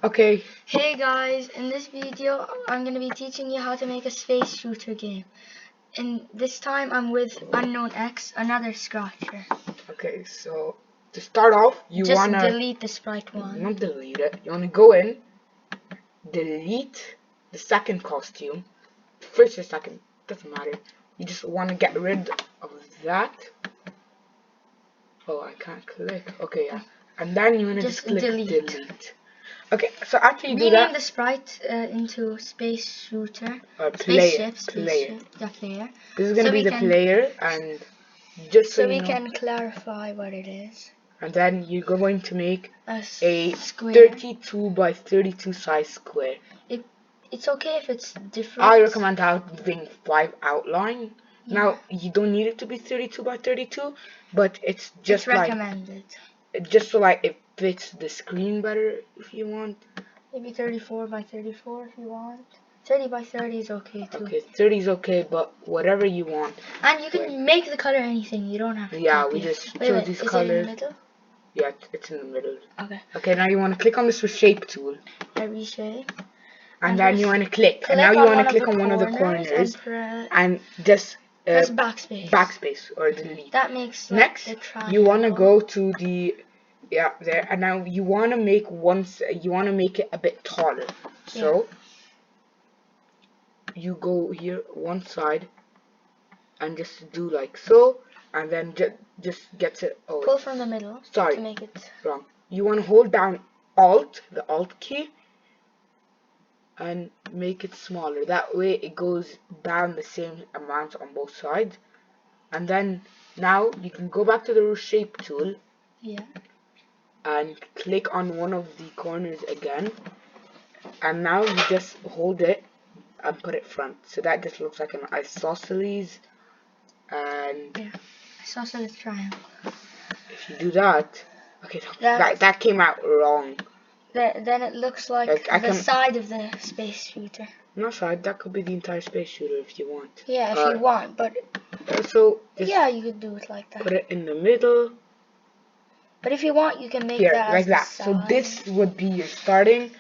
Okay. Hey guys, in this video I'm going to be teaching you how to make a space shooter game. And this time I'm with Unknown X, another scratcher. Okay, so to start off, you Just wanna delete the Sprite one. not delete it. You wanna go in, delete the second costume, first or second, doesn't matter. You just wanna get rid of that. Oh, I can't click. Okay, yeah. And then you wanna just click delete. Okay, so after you do Rename that, the Sprite into space shooter. player. Yeah, player. This is gonna be the player, and just so you we know, can clarify what it is. and then you're going to make A a square. 32 by 32 size square. It's okay if it's different. I recommend having 5 outline. Yeah. Now you don't need it to be 32 by 32, but it's just recommended. Just so like it fits the screen better if you want. Maybe 34 by 34 if you want. 30 by 30 is okay too. Okay, 30 is okay, but whatever you want. And you can make the color anything. You don't have to. Yeah, copy we it. just Wait, chose these colors. Is it in the middle? Yeah, it's in the middle. Okay. Okay, now you want to click on this reshape tool. Yeah, reshape. And then you want to click. And now you want to click on one of the corners and just press backspace. Backspace or delete. That makes next you want to go to the there, and now you want to make it a bit taller. So you go here one side and just do like so, and then just gets it. Oh, pull from the middle. Sorry, to make it wrong. You want to hold down the Alt key, and make it smaller. That way it goes down the same amount on both sides. And then now you can go back to the reshape tool. Yeah. And click on one of the corners again. And now you just hold it and put it front. So that just looks like an isosceles. And yeah, isosceles triangle. If you do that, okay, that came out wrong. Then it looks like the side of the space shooter. No side, that could be the entire space shooter if you want. Yeah, if you want, but so yeah, you could do it like that. Put it in the middle. But if you want, you can make here, that like that. So this would be your starting.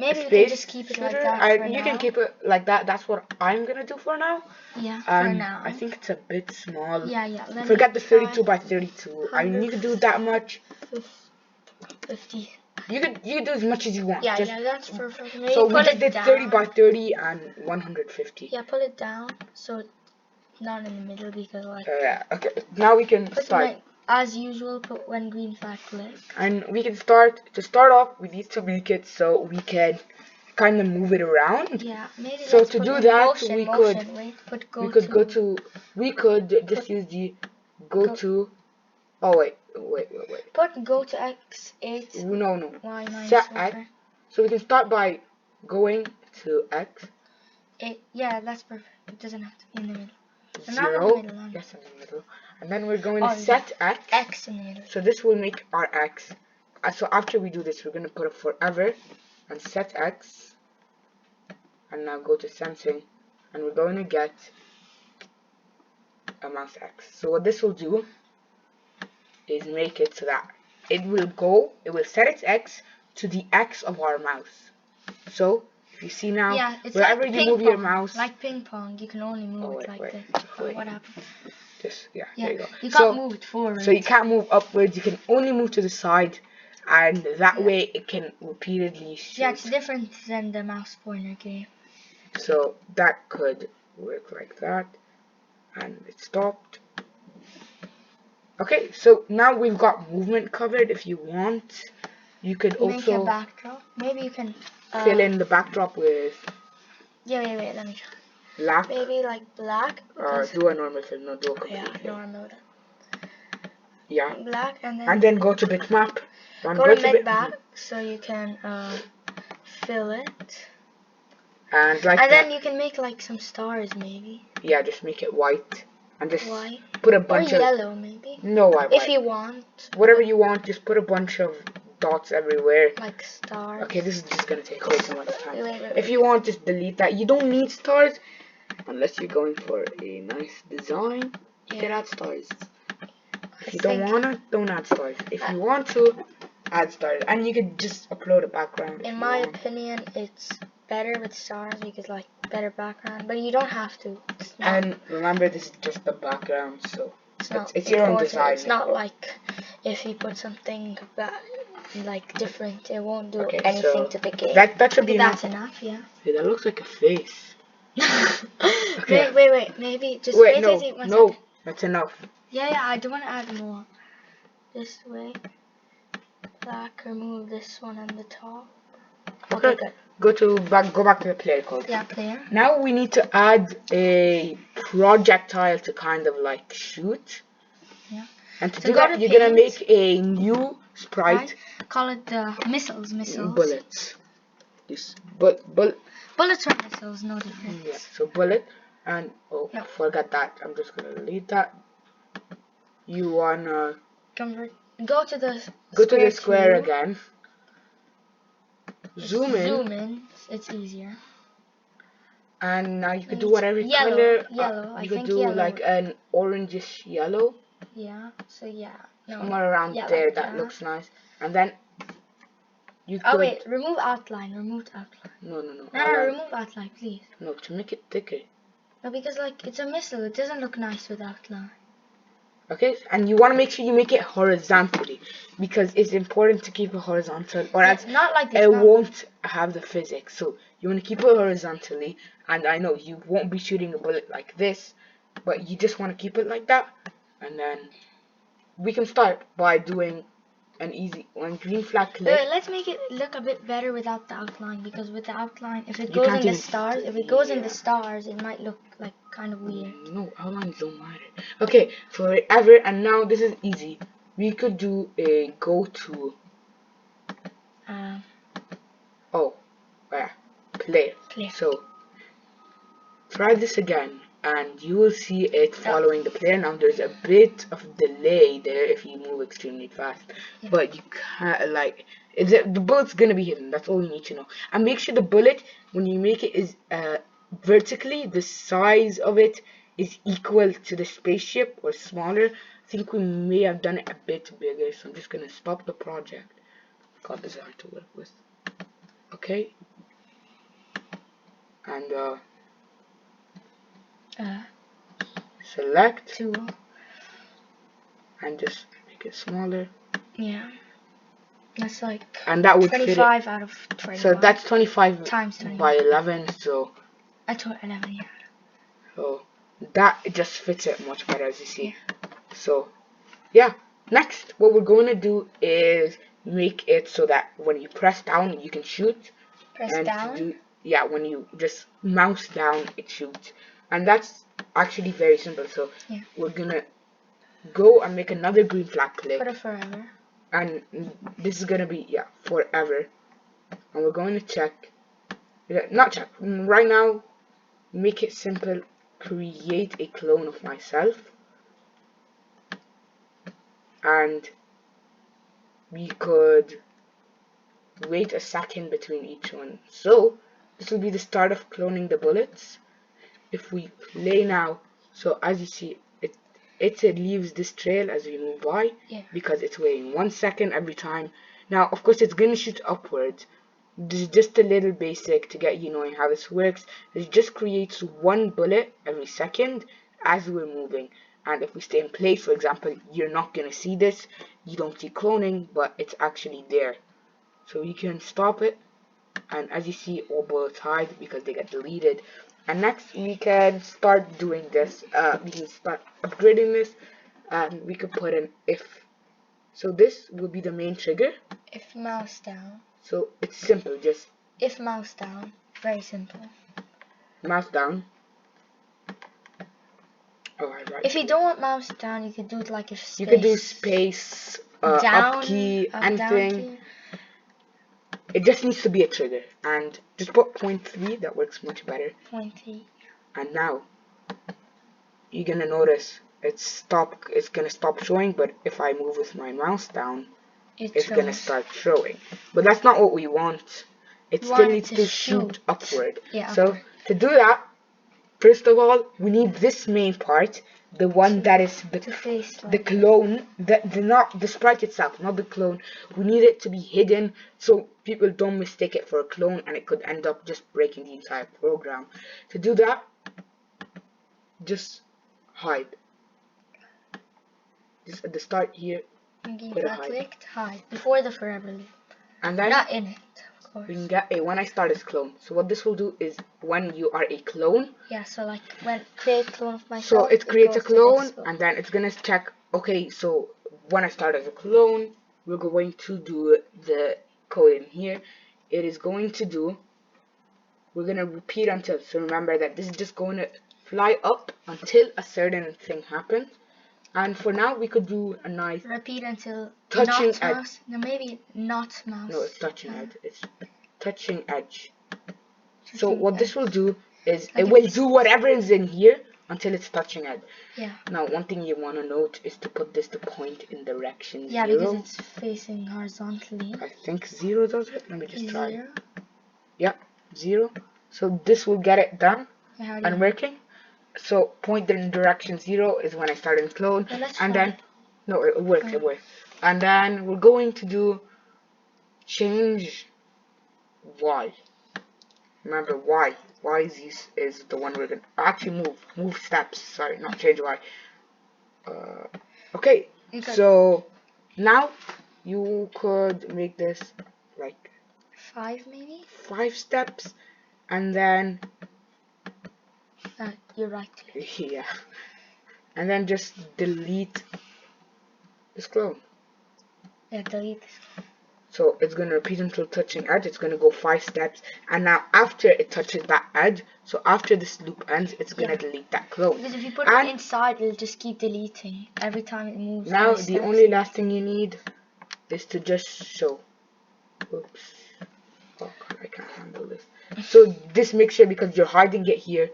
Maybe you can just keep it like that for now. You can keep it like that. That's what I'm gonna do for now. Yeah, for now. I think it's a bit small. Yeah. Forget the 32 by 32. I need to do that much. 50. You could do as much as you want. Yeah, that's perfect. Maybe so we just did 30 by 30 and 150. Yeah, pull it down so not in the middle because like. Yeah. Okay. Now we can start. As usual, put when green flag click. And we can start. To start off, we need to make it so we can kind of move it around. Yeah, maybe. So to do that, we could just use the go to. Oh wait. Put go to X8. No. Y minus set X. So we can start by going to X. Yeah, that's perfect. It doesn't have to be in the middle. 0. Yes, in the middle. And then we're going to set X. X in the middle. So this will make our X. So after we do this, we're going to put it forever and set X. And now go to sensing. And we're going to get a mouse X. So what this will do is make it so that it will set its X to the X of our mouse. So if you see now, wherever you move your mouse, like ping pong, you can only move it like this. What happened? Yeah, there you go. You can't move it forward. So you can't move upwards. You can only move to the side, and that way it can repeatedly shoot. Yeah, it's different than the mouse pointer game. So that could work like that, and it stopped. Okay, so now we've got movement covered. If you want, you could also make a backdrop. Maybe you can fill in the backdrop with. Yeah, wait. Let me try. Black. Maybe like black. Do a normal fill, no, do a complete fill. Normal. Yeah. Black and then go to bitmap. Go to bitmap so you can fill it. And then you can make like some stars maybe. Yeah, just make it white. And just white. Put a bunch or yellow maybe. No, white. If you want. Whatever you want, just put a bunch of dots everywhere. Like stars. Okay, this is just gonna take way too much time. Wait. If you want, just delete that. You don't need stars unless you're going for a nice design. You can add stars. If you don't wanna, don't add stars. If you want to, add stars, and you could just upload a background if In you my want. opinion, it's better with stars because like better background, but you don't have to. It's not, And remember, this is just the background, so it's not it's your own important. design. It's not like if you put something like different, it won't do Okay, anything so to the game. that should be That's enough. enough, yeah. Hey, that looks like a face. Okay. Wait. Maybe just Wait, wait no, one no, second. that's enough. Yeah, I do want to add more. This way. Black, remove this one on the top. Okay, good. Go back to the player code. Yeah, player. Now we need to add a projectile to kind of like shoot. Yeah. And to So do go that, to you're gonna paint. make a new sprite. Right. Call it the missiles. Bullets. This Bullets or missiles, no difference. yeah. So bullet and No. forget that. I'm just gonna delete that. You wanna Convert. Go to the square tool. again. Zoom in. It's easier. And now you can do whatever yellow, color. Yellow. You could do like an orangish yellow. Yeah. So yeah. No. Somewhere around there. That looks nice. And then you could. Oh wait. Remove outline. Remove outline. No. No. Remove outline, please. No, to make it thicker. No, because like it's a missile. It doesn't look nice with outline. Okay, and you want to make sure you make it horizontally because it's important to keep it horizontal, or else not like this. It won't have the physics. So you want to keep it horizontally, and I know you won't be shooting a bullet like this, but you just want to keep it like that, and then we can start by doing an easy one green flag click. Wait, let's make it look a bit better without the outline, because with the outline, if it goes in the stars, it might look like kind of weird. No, outlines don't matter. Okay, forever, and now this is easy. We could do a go to. Play. So try this again, and you will see it following the player. Now there's a bit of delay there if you move extremely fast, but you can't like the bullet's gonna be hidden. That's all you need to know. And make sure the bullet, when you make it, is vertically, the size of it is equal to the spaceship or smaller. I think we may have done it a bit bigger, so I'm just gonna stop the project. God, this is hard to work with. Okay. And select tool and just make it smaller. Yeah, that's like, and that would 25 out of 25. So that's 25 times 20 by 11. So I told 11, yeah. So that just fits it much better, as you see. So yeah, next what we're going to do is make it so that when you press down you can shoot. Press down? Yeah, when you just mouse down it shoots, and that's actually very simple. So we're gonna go and make another green flag click. Put it forever. And this is gonna be forever, and we're going to check. Not check right now. Make it simple. Create a clone of myself, and we could wait a second between each one. So this will be the start of cloning the bullets. If we play now, so as you see, it leaves this trail as we move by, because it's waiting 1 second every time. Now of course it's gonna shoot upwards. This is just a little basic to get you knowing how this works. It just creates 1 bullet every second as we're moving, and if we stay in place, for example, you're not gonna see this. You don't see cloning, but it's actually there. So you can stop it, and as you see, all bullets hide because they get deleted. And next we can start doing this. We can start upgrading this, and we could put an if. So this will be the main trigger. If mouse down. So it's simple, just if mouse down. Very simple. Mouse down. Right. If you don't want mouse down, you could do it like if space. You could do space, down, up key, anything. Down key. It just needs to be a trigger, and just put 0.3. That works much better. 0.3. And now you're gonna notice it's gonna stop showing, but if I move with my mouse down, it's gonna start showing. But that's not what we want. It still needs to shoot upward. Yeah, so to do that, first of all, we need this main part, the one that is to face the like clone, not the sprite itself, not the clone. We need it to be hidden so people don't mistake it for a clone, and it could end up just breaking the entire program. To do that, just hide. Just at the start here, put a hide. clicked hide before the forever loop. And then Not in it, of course. we can get a when I start as clone. So what this will do is when you are a clone. Yeah, so like when create clone of myself. So it creates a goes to this clone, one. and then it's gonna check. Okay, so when I start as a clone, we're going to do the code in here. It is going to do. We're gonna repeat until. So remember that this is just going to fly up until a certain thing happens. And for now, we could do a nice Repeat until touching not edge. mouse. No, maybe not mouse. No, it's touching edge. It's touching edge. Touching So what this edge. will do is Like it if will it's- do whatever is in here until it's touching edge. Yeah. Now, one thing you want to note is to put this to point in direction 0. Yeah, because it's facing horizontally. I think 0 does it. Let me just try. 0. Yep, 0. So this will get it done Yeah, and working. So point in direction 0 is when I start in clone, Yeah, let's and try. then no, it works. It works. And then we're going to do change Y. Remember Y. Y is the one we're gonna actually move steps. Sorry, not change Y. Okay. So now you could make this like 5 maybe. 5 steps, and then You're right. yeah, and then just delete this clone. Yeah, delete this. So it's going to repeat until touching edge. It's going to go 5 steps. And now after it touches that edge, so after this loop ends, it's going to delete that clone. Because if you put it inside, it'll just keep deleting every time it moves. Now the only last thing you need is to just show. Oops. Oh god, I can't handle this. So this makes sure, because you're hiding it here.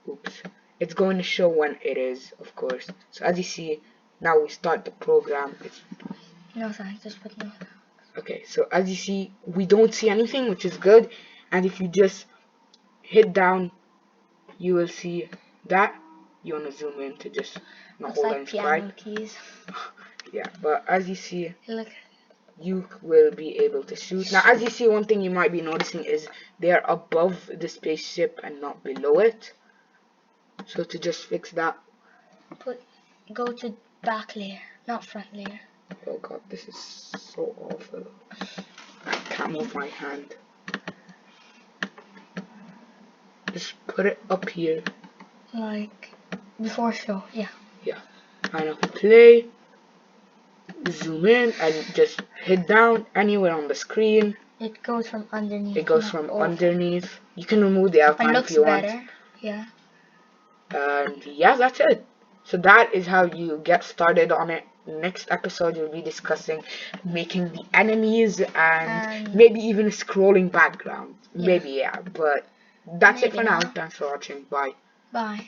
Oops. It's going to show when it is, of course. So as you see, now we start the program. It's no thanks, just put no. Okay, so as you see, we don't see anything, which is good. And if you just hit down, you will see that. You want to zoom in to just not hold on Sprite. Keys. Yeah, but as you see, Look. you will be able to shoot. Now, as you see, one thing you might be noticing is they are above the spaceship and not below it. So to just fix that, Go to back layer, not front layer. oh god, this is so awful. I can't move my hand. Just put it up here. Like before show, yeah. Yeah. And I'll play, zoom in, and just hit down anywhere on the screen. It goes from underneath. It goes from underneath. You can remove the outline if you want. Better. Yeah. And yeah, that's it. So that is how you get started on it. Next episode we'll be discussing making the enemies and maybe even a scrolling background. Maybe, yeah. But that's it for now. Thanks for watching. Bye. Bye.